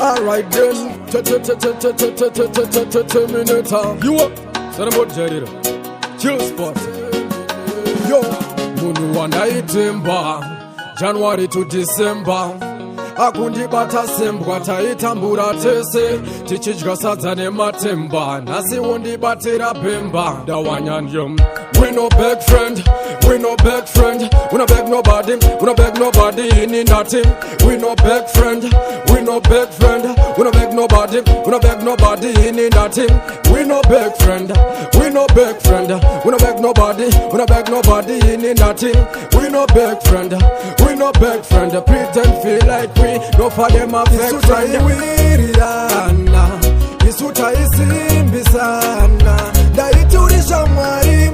Alright then, Terminator. You up? Say them about Jerry. Chill spot. Yo, Munu wanaitemba January to December. Akundi bata sembwa taitambura tese tichijga sadza nematemba nasi wondi batira bemba dawanyanyum. We no beg friend, we no beg friend, we no beg nobody, we no beg nobody in nothing. We no beg friend, we no beg friend, we no beg nobody, we no beg nobody in nothing. We no beg friend, we no beg friend, we no beg nobody, we no beg nobody in nothing. We no beg friend, we no beg friend, pretend feel like we no for them a beg friend. Wirirana, isuta isimbi sana, daiturisha mwari.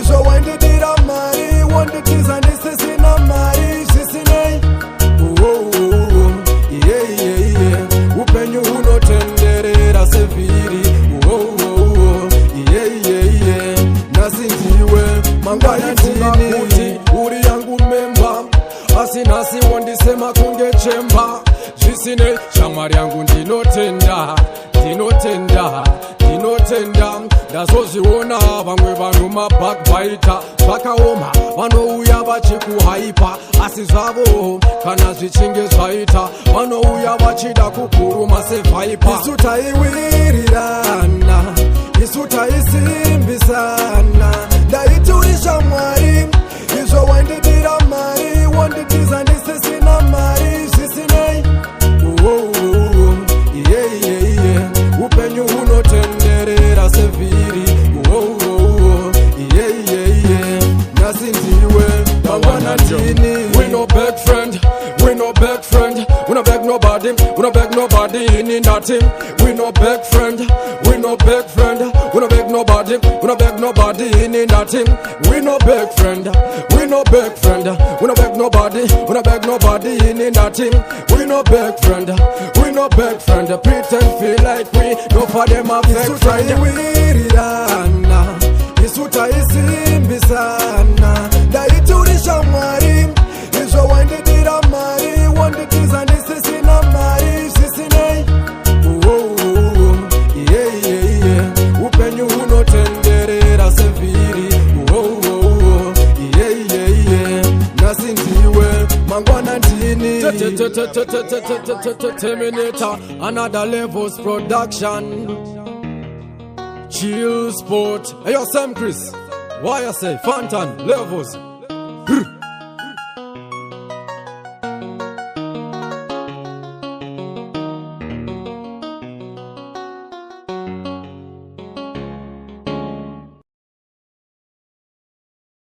So when they did a marry, one the tears and this is in a marry, sisine. Oh, yeah. Upen you no tendere da seviri. Oh, yeah. Nasinjiwe, mangaya tini, uri yangu memba. Asinasi wandi sema kunge chemba. Jisine, shamari yangu dinotenda. Ndazoziona vamwe vanhu mabakbaita vakaoma vanouya vachikuhaipa asi zvavo kana zvichinge zvaita vanouya vachida kukuruma sevhaipa. Isu taiwirirana, isu taisimbisana, ndaiturisha mwari izvo waindidira mari wonditiza ndisisina mari zvisinei. Upenyu unotenderera seviri. Yeah. Nasinziwe mangwana tini. We no beg friend, we no beg friend, we no beg nobody, we no beg nobody in nothing. We no beg friend, we no beg friend, we no beg nobody, we no beg nobody in nothing. We no beg friend, we no beg friend, we no beg nobody, we no beg nobody in nothing. We no beg friend, we no beg friend, pretend feel like we no for them a beg friend. Wirirana, isuta isimbisana, daiturisha mwari izvo waindidira mari wonditiza ndisisina mari zvisinei. Yeah. Upenyu unotenderera seviri. Yeah. Nasinziwe mangwana ndini. Terminator, another levels production. Chill sport. Hey yo Sam Chris, why I say Fantan levels.